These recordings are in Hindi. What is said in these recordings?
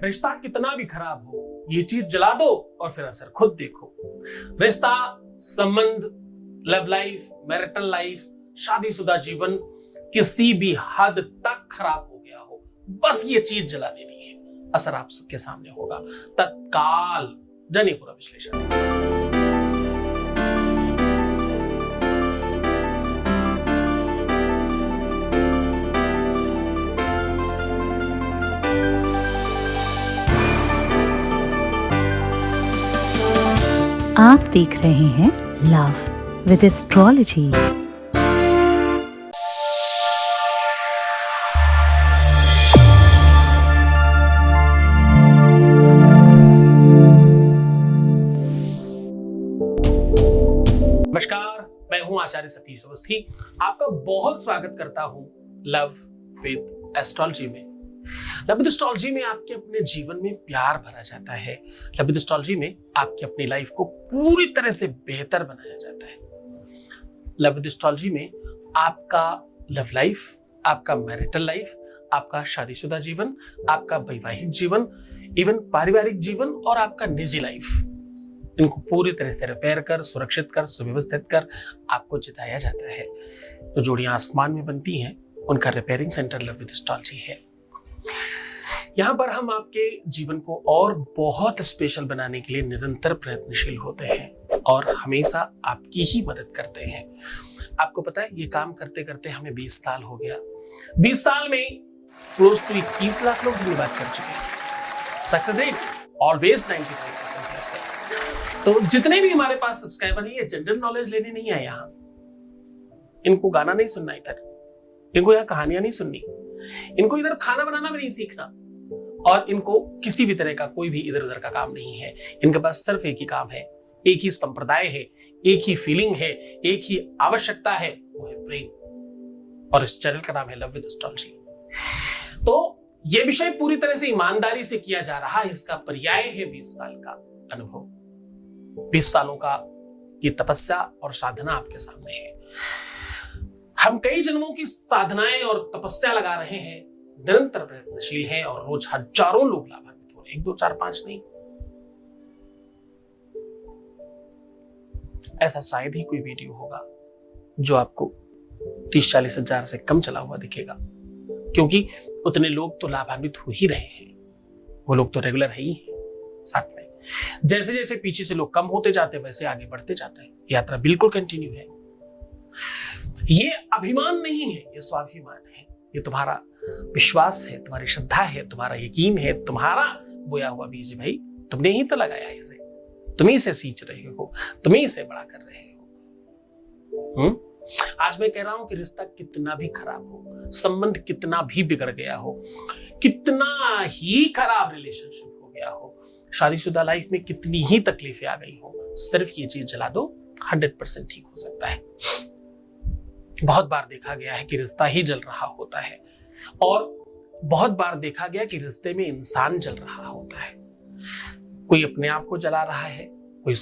रिश्ता कितना भी खराब हो, ये चीज जला दो और फिर असर खुद देखो। रिश्ता, संबंध, लव लाइफ, मैरिटल लाइफ, शादीशुदा जीवन किसी भी हद तक खराब हो गया हो, बस ये चीज जला देनी है, असर आप सबके सामने होगा। तत्काल जानिए पूरा विश्लेषण। आप देख रहे हैं लव विद एस्ट्रोलॉजी। नमस्कार, मैं हूं आचार्य सतीश अवस्थी। आपका बहुत स्वागत करता हूं लव विद एस्ट्रोलॉजी में। लव विद एस्ट्रोलॉजी में आपके अपने जीवन में प्यार भरा जाता है। लव विद एस्ट्रोलॉजी में आपकी अपनी लाइफ को पूरी तरह से बेहतर बनाया जाता है। लव विद एस्ट्रोलॉजी में आपका लव लाइफ, आपका मैरिटल लाइफ, आपका शादीशुदा जीवन, आपका वैवाहिक जीवन, इवन पारिवारिक जीवन और आपका निजी लाइफ, इनको पूरी तरह से रिपेयर कर, सुरक्षित कर, सुव्यवस्थित कर आपको जिताया जाता है। जो जोड़ियां आसमान में बनती हैं, उनका repairing centre love with astrology है। यहां पर हम आपके जीवन को और बहुत स्पेशल बनाने के लिए निरंतर प्रयत्नशील होते हैं और हमेशा आपकी ही मदद करते हैं। आपको पता है, ये काम करते करते हमें 20 साल हो गया। 20 साल में क्लोज टू 21 लाख लोग धन्यवाद कर चुके हैं। सक्सेस रेट ऑलवेज 95% प्लस है। तो जितने भी हमारे पास सब्सक्राइबर हैं, ये जनरल नॉलेज लेने नहीं आए यहाँ। इनको गाना नहीं सुनना इधर, इनको यहाँ कहानियां नहीं सुननी, इनको इधर खाना बनाना भी नहीं सीखना, और इनको किसी भी तरह का कोई भी इधर उधर का काम नहीं है। इनके पास सिर्फ एक ही काम है, एक ही संप्रदाय है, एक ही फीलिंग है, एक ही आवश्यकता है, वो है प्रेम। और इस चैनल का नाम है लव विद एस्ट्रोलॉजी। तो यह विषय पूरी तरह से ईमानदारी से किया जा रहा है। इसका पर्याय है 20 साल का अनुभव। 20 सालों का ये तपस्या और साधना आपके सामने है। हम कई जन्मों की साधनाएं और तपस्या लगा रहे हैं, निरंतर प्रयत्नशील हैं और रोज हजारों लोग लाभान्वित हो रहे हैं। 1 2 4 5 नहीं, ऐसा शायद ही कोई वीडियो होगा जो आपको 30-40 हजार से कम चला हुआ दिखेगा, क्योंकि उतने लोग तो लाभान्वित हो ही रहे हैं। वो लोग तो रेगुलर है ही हैं साथ में। जैसे जैसे पीछे से लोग कम होते जाते हैं, वैसे आगे बढ़ते जाते हैं। यात्रा बिल्कुल कंटिन्यू है। ये अभिमान नहीं है, ये स्वाभिमान है। ये तुम्हारा विश्वास है, तुम्हारी श्रद्धा है, तुम्हारा यकीन है, तुम्हारा बोया हुआ बीज भाई, तुमने ही तो लगाया इसे, तुम ही इसे सींच रहे हो, तुम ही इसे बड़ा कर रहे हो। आज मैं कह रहा हूं कि रिश्ता कितना भी खराब हो, संबंध कितना भी बिगड़ गया हो, कितना ही खराब रिलेशनशिप हो गया हो, शादीशुदा लाइफ में कितनी ही तकलीफें आ गई हो, सिर्फ ये चीज जला दो, 100% ठीक हो सकता है। बहुत बार देखा गया है कि रिश्ता ही जल रहा होता है, और बहुत बार देखा गया कि रिश्ते में इंसान जल रहा होता है। कोई अपने आप को जला रहा है, कोई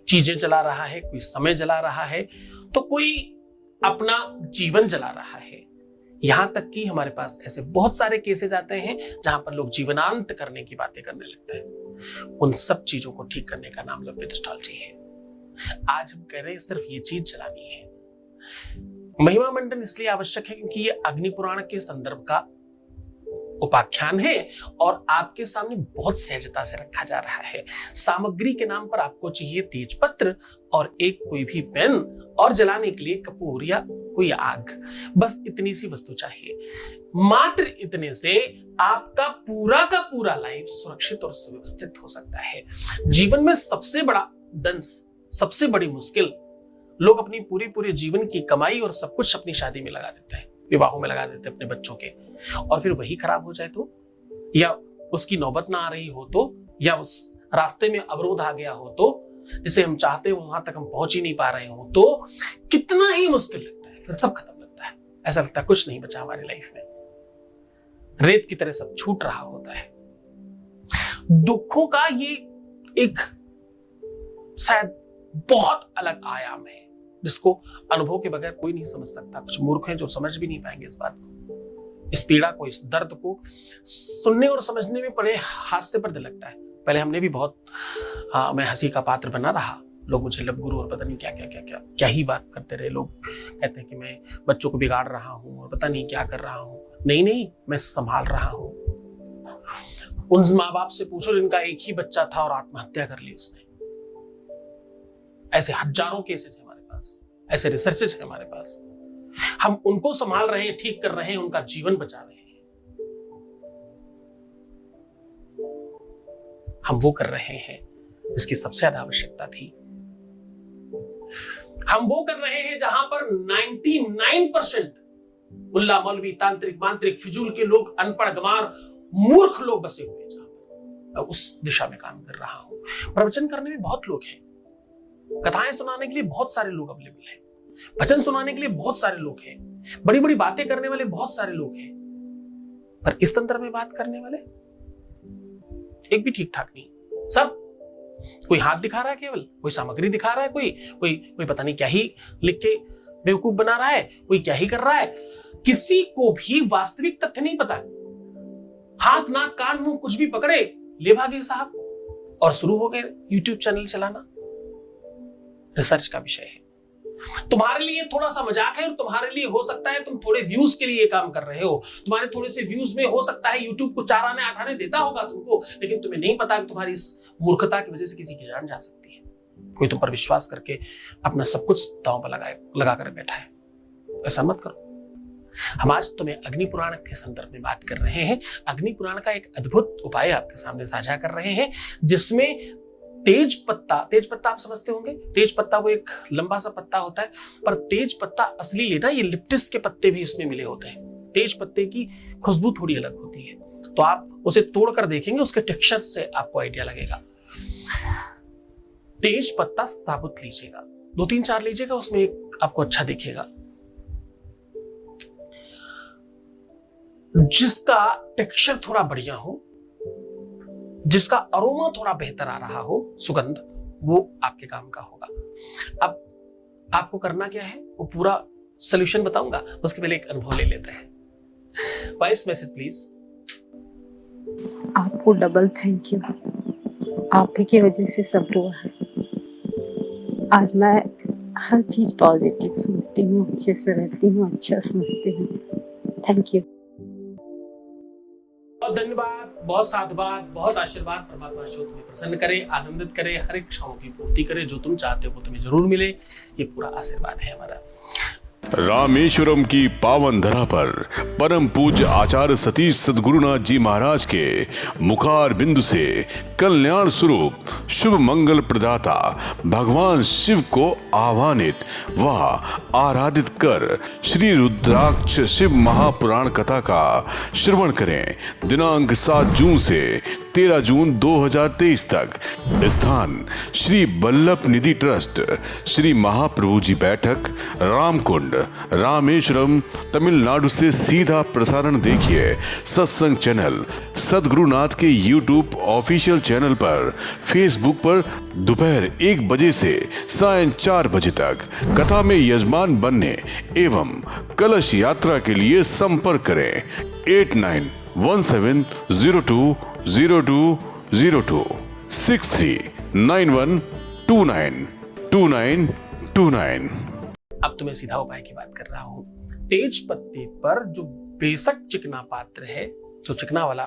चीजें जला रहा है, कोई समय जला रहा है, तो कोई अपना जीवन जला रहा है। यहां तक कि हमारे पास ऐसे बहुत सारे केसेस आते हैं जहां पर लोग जीवनांत करने की बातें करने लगते हैं। उन सब चीजों को ठीक करने का नाम लव विद एस्ट्रोलॉजी है। आज हम कह रहे हैं सिर्फ ये चीज जलानी है। महिमा मंडन इसलिए आवश्यक है क्योंकि ये अग्नि पुराण के संदर्भ का उपाख्यान है और आपके सामने बहुत सहजता से रखा जा रहा है। सामग्री के नाम पर आपको चाहिए तेजपत्र और एक कोई भी पेन, और जलाने के लिए कपूर या कोई आग। बस इतनी सी वस्तु चाहिए। मात्र इतने से आपका पूरा का पूरा लाइफ सुरक्षित और सुव्यवस्थित हो सकता है। जीवन में सबसे बड़ा दंश, सबसे बड़ी मुश्किल, लोग अपनी पूरी जीवन की कमाई और सब कुछ अपनी शादी में लगा देते हैं, विवाहों में लगा देते हैं अपने बच्चों के, और फिर वही खराब हो जाए तो, या उसकी नौबत ना आ रही हो तो, या उस रास्ते में अवरोध आ गया हो तो, जिसे हम चाहते हो वहां तक हम पहुंच ही नहीं पा रहे हो तो कितना ही मुश्किल लगता है। फिर सब खत्म लगता है, ऐसा लगता है कुछ नहीं बचा हमारी लाइफ में, रेत की तरह सब छूट रहा होता है। दुखों का ये एक शायद बहुत अलग आयाम है जिसको अनुभव के बगैर कोई नहीं समझ सकता। कुछ मूर्ख हैं जो समझ भी नहीं पाएंगे इस बात को। इस पीड़ा को, इस दर्द को सुनने और समझने में बड़े हास्य पर लगता है। पहले हमने भी बहुत मैं हंसी का पात्र बना रहा, लोग मुझे लब गुरु और पता नहीं क्या क्या क्या क्या क्या ही बात करते रहे। लोग कहते हैं कि मैं बच्चों को बिगाड़ रहा हूं और पता नहीं क्या कर रहा हूं। नहीं, मैं संभाल रहा हूं। उन माँ बाप से पूछो जिनका एक ही बच्चा था और आत्महत्या कर ली उसने। ऐसे हजारों केसेस है हमारे पास, ऐसे रिसर्चेस है हमारे पास। हम उनको संभाल रहे हैं, ठीक कर रहे हैं, उनका जीवन बचा रहे हैं। हम वो कर रहे हैं जिसकी सबसे ज्यादा आवश्यकता थी। हम वो कर रहे हैं जहां पर 99% मुल्ला मौलवी तांत्रिक मांत्रिक फिजूल के लोग, अनपढ़ गंवार मूर्ख लोग बसे हुए हैं। जहां मैं उस दिशा में काम कर रहा हूं। प्रवचन करने में बहुत लोग हैं, कथाएं सुनाने के लिए बहुत सारे लोग अवेलेबल हैं, भजन सुनाने के लिए बहुत सारे लोग हैं, बड़ी बड़ी बातें करने वाले बहुत सारे लोग हैं, पर इस संदर्भ में बात करने वाले एक भी ठीक ठाक नहीं। सब कोई हाथ दिखा रहा है, केवल कोई सामग्री दिखा रहा है, कोई पता नहीं क्या ही लिख के बेवकूफ बना रहा है, कोई क्या ही कर रहा है। किसी को भी वास्तविक तथ्य नहीं पता। हाथ नाक कान मुंह कुछ भी पकड़े, ले भागे साहब और शुरू हो गए यूट्यूब चैनल चलाना। रिसर्च का विषय है, तुम्हारे लिए थोड़ा सा मजाक है और तुम्हारे लिए हो सकता है तुम थोड़े व्यूज के लिए काम कर रहे हो। तुम्हारे थोड़े से व्यूज में हो सकता है यूट्यूब को 4 आने 8 आने देता होगा तुमको, लेकिन तुम्हें नहीं पता कि तुम्हारी इस मूर्खता की वजह से किसी की जान जा सकती है। कोई तुम पर विश्वास करके अपना सब कुछ दांव पर लगा कर बैठा है। ऐसा मत करो। हम आज तुम्हें अग्नि पुराण के संदर्भ में बात कर रहे हैं। अग्नि पुराण का एक अद्भुत उपाय आपके सामने साझा कर रहे हैं, जिसमें तेज पत्ता आप समझते होंगे। तेज पत्ता वो एक लंबा सा पत्ता होता है, पर तेज पत्ता असली लेना, ये लिप्टिस के पत्ते भी इसमें मिले होते हैं। तेज पत्ते की खुशबू थोड़ी अलग होती है, तो आप उसे तोड़कर देखेंगे, उसके टेक्सचर से आपको आइडिया लगेगा। तेज पत्ता साबुत लीजिएगा, 2-3-4 लीजिएगा, उसमें एक आपको अच्छा दिखेगा। जिसका टेक्सचर थोड़ा बढ़िया हो, जिसका अरोमा थोड़ा बेहतर आ रहा हो, सुगंध, वो आपके काम का होगा। अब आपको करना क्या है, वो पूरा सॉल्यूशन बताऊंगा, उसके पहले एक अनुभव ले लेते हैं। Voice message please. आपको डबल थैंक यू। आप ही की वजह से सब हुआ है। आज मैं हर चीज पॉजिटिव सोचती हूँ, अच्छे से रहती हूँ, अच्छा समझती हूँ। Thank you. बहुत धन्यवाद, बहुत साधुवाद, बहुत आशीर्वाद। परमात्मा शो तुम्हें प्रसन्न करे, आनंदित करे, हर इच्छाओं की पूर्ति करे। जो तुम चाहते हो वो तुम्हें जरूर मिले, ये पूरा आशीर्वाद है हमारा। रामेश्वरम की पावन धरा पर परम पूज्य आचार्य सतीश सद्गुरुनाथ जी महाराज के मुखार बिंदु से कल्याण स्वरूप शुभ मंगल प्रदाता भगवान शिव को आह्वानित व आराधित कर श्री रुद्राक्ष शिव महापुराण कथा का श्रवण करें। दिनांक 7 जून से 13 जून 2023 तक। स्थान श्री बल्लभ निधि ट्रस्ट, श्री महाप्रभु जी बैठक, रामकुंड, रामेश्वरम, तमिलनाडु से सीधा प्रसारण देखिए सत्संग चैनल सद्गुरुनाथ के यूट्यूब ऑफिशियल चैनल पर, फेसबुक पर दोपहर 1 बजे से सायं 4 बजे तक। कथा में यजमान बनने एवं कलश यात्रा के लिए संपर्क करें 8917020202 6391292929। अब तुम्हें सीधा उपाय की बात कर रहा हूं। तेज पत्ते पर जो बेशक चिकना पात्र है, जो चिकना वाला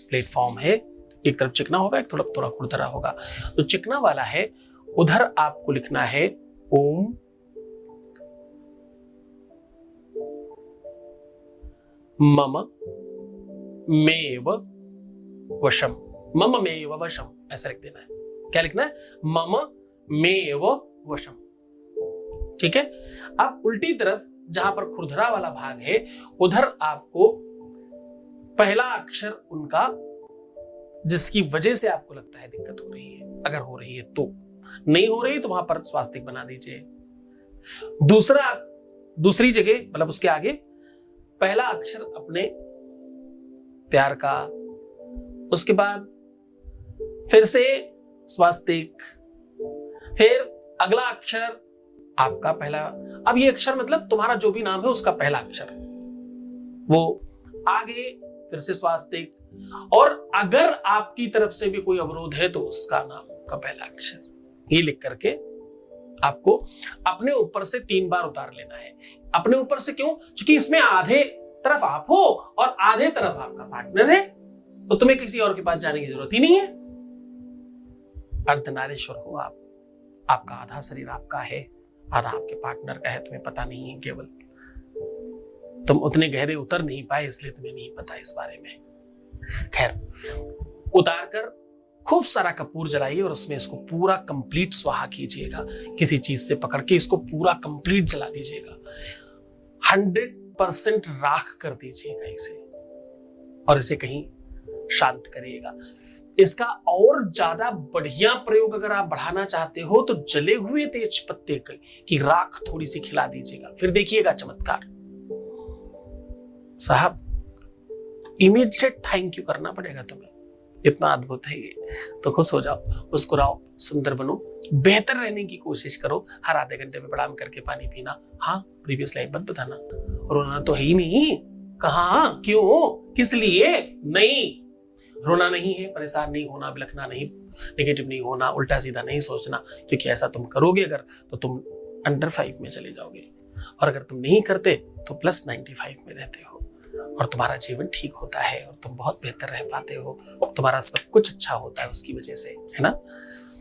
प्लेटफॉर्म है, एक तरफ चिकना होगा, एक तरफ थोड़ा खुरदरा होगा। तो चिकना वाला है, उधर आपको लिखना है ओम मम मेव वशम। मम मेव वशम ऐसा लिख देना है। क्या लिखना है? मम मेव वशम। ठीक है। अब उल्टी तरफ जहां पर खुरदरा वाला भाग है, उधर आपको पहला अक्षर उनका, जिसकी वजह से आपको लगता है दिक्कत हो रही है, अगर हो रही है तो, नहीं हो रही तो वहां पर स्वास्तिक बना दीजिए। दूसरी जगह मतलब उसके आगे पहला अक्षर अपने प्यार का, उसके बाद फिर से स्वास्तिक, फिर अगला अक्षर आपका पहला। अब ये अक्षर मतलब तुम्हारा जो भी नाम है उसका पहला अक्षर, वो आगे फिर से स्वास्तिक, और अगर आपकी तरफ से भी कोई अवरोध है तो उसका नाम का पहला अक्षर। ये लिख करके आपको अपने ऊपर से 3 बार उतार लेना है। अपने ऊपर से क्यों? क्योंकि इसमें आधे तरफ आप हो और आधे तरफ आपका पार्टनर है, तो तुम्हें किसी और के पास जाने की जरूरत ही नहीं है। अर्धनारीश्वर हो आप, आपका आधा शरीर आपका है, आधा आपके पार्टनर का है, तुम्हें पता नहीं है। केवल तुम उतने गहरे उतर नहीं पाए इसलिए तुम्हें नहीं पता इस बारे में। खैर, उतार कर खूब सारा कपूर जलाइए और उसमें इसको पूरा कंप्लीट स्वाहा कीजिएगा। किसी चीज से पकड़ के इसको पूरा कंप्लीट जला दीजिएगा। 100% राख कर दीजिएगा इसे, और इसे कहीं शांत करिएगा। इसका और ज्यादा बढ़िया प्रयोग अगर आप बढ़ाना चाहते हो तो जले हुए तेज पत्ते की राख थोड़ी सी खिला दीजिएगा, फिर देखिएगा चमत्कार। साहब, इमीडिएट थैंक यू करना पड़ेगा तुम्हें, इतना अद्भुत है ये। तो खुश हो जाओ, मुस्कुराओ, सुंदर बनो, बेहतर रहने की कोशिश करो। हर आधे घंटे में प्रणाम करके पानी पीना। हाँ, प्रीवियस लाइफ मत बताना। रोना तो है ही नहीं। कहाँ, क्यों, किस लिए नहीं? रोना नहीं है, परेशान नहीं होना, बिलखना नहीं, नेगेटिव नहीं होना, उल्टा सीधा नहीं सोचना, क्योंकि ऐसा तुम करोगे अगर तो तुम अंडर 5 में चले जाओगे, और अगर तुम नहीं करते तो +95 में रहते हो और तुम्हारा जीवन ठीक होता है और तुम बहुत बेहतर रह पाते हो। तुम्हारा सब कुछ अच्छा होता है उसकी वजह से, है ना?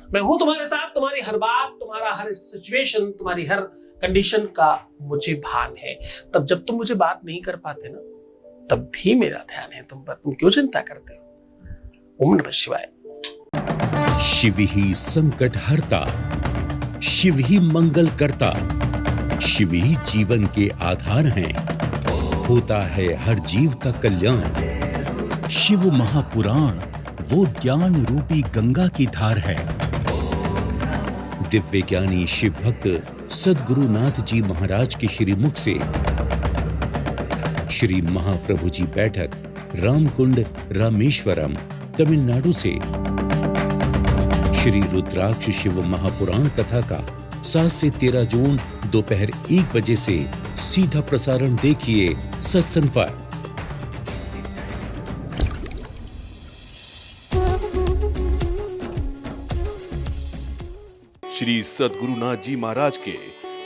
मैं हूं तुम्हारे साथ, तुम्हारी हर बात, तुम्हारा हर सिचुएशन, तुम्हारी हर कंडीशन का मुझे भान है। तब जब तुम मुझे बात नहीं कर पाते ना, तब भी मेरा ध्यान है तुम पर। तुम क्यों चिंता करते हो? ओम नमः शिवाय। शिव ही संकट हरता, शिव ही मंगल करता, शिव ही जीवन के आधार हैं। होता है हर जीव का कल्याण। शिव महापुराण वो ज्ञान रूपी गंगा की धार है। दिव्य ज्ञानी शिव भक्त सद्गुरुनाथ जी महाराज के श्रीमुख से श्री महाप्रभु जी बैठक, रामकुंड, रामेश्वरम, तमिलनाडु से श्री रुद्राक्ष शिव महापुराण कथा का 7 से 13 जून दोपहर 1 बजे से सीधा प्रसारण देखिए सत्संग पर। श्री सद्गुरुनाथ जी महाराज के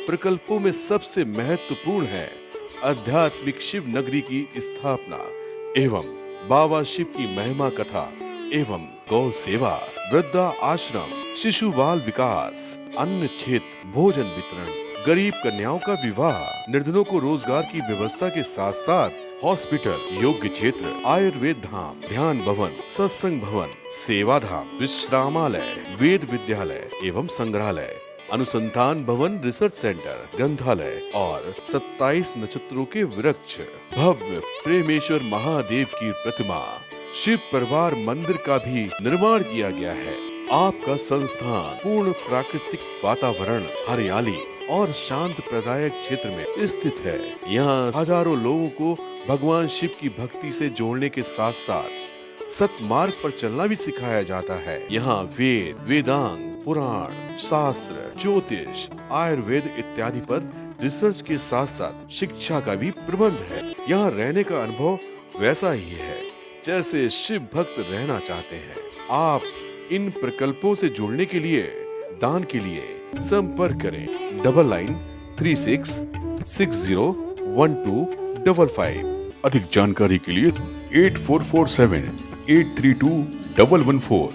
प्रकल्पों में सबसे महत्वपूर्ण है आध्यात्मिक शिव नगरी की स्थापना एवं बाबा शिव की महिमा कथा एवं गौ सेवा, वृद्धा आश्रम, शिशु बाल विकास, अन्न क्षेत्र, भोजन वितरण, गरीब कन्याओं का विवाह, निर्धनों को रोजगार की व्यवस्था के साथ साथ हॉस्पिटल, योग्य क्षेत्र, आयुर्वेद धाम, ध्यान भवन, सत्संग भवन, सेवा धाम, विश्रामालय, वेद विद्यालय एवं संग्रहालय, अनुसंधान भवन, रिसर्च सेंटर, ग्रंथालय और 27 नक्षत्रों के वृक्ष, भव्य प्रेमेश्वर महादेव की प्रतिमा, शिव परिवार मंदिर का भी निर्माण किया गया है। आपका संस्थान पूर्ण प्राकृतिक वातावरण, हरियाली और शांत प्रदायक क्षेत्र में स्थित है। यहाँ हजारों लोगों को भगवान शिव की भक्ति से जोड़ने के साथ साथ सतमार्ग पर चलना भी सिखाया जाता है। यहाँ वेद, वेदांग, पुराण, शास्त्र, ज्योतिष, आयुर्वेद इत्यादि पर रिसर्च के साथ साथ शिक्षा का भी प्रबंध है। यहाँ रहने का अनुभव वैसा ही है जैसे शिव भक्त रहना चाहते हैं। आप इन प्रकल्पों से जुड़ने के लिए, दान के लिए संपर्क करें 9936601255। अधिक जानकारी के लिए 8447 832 114।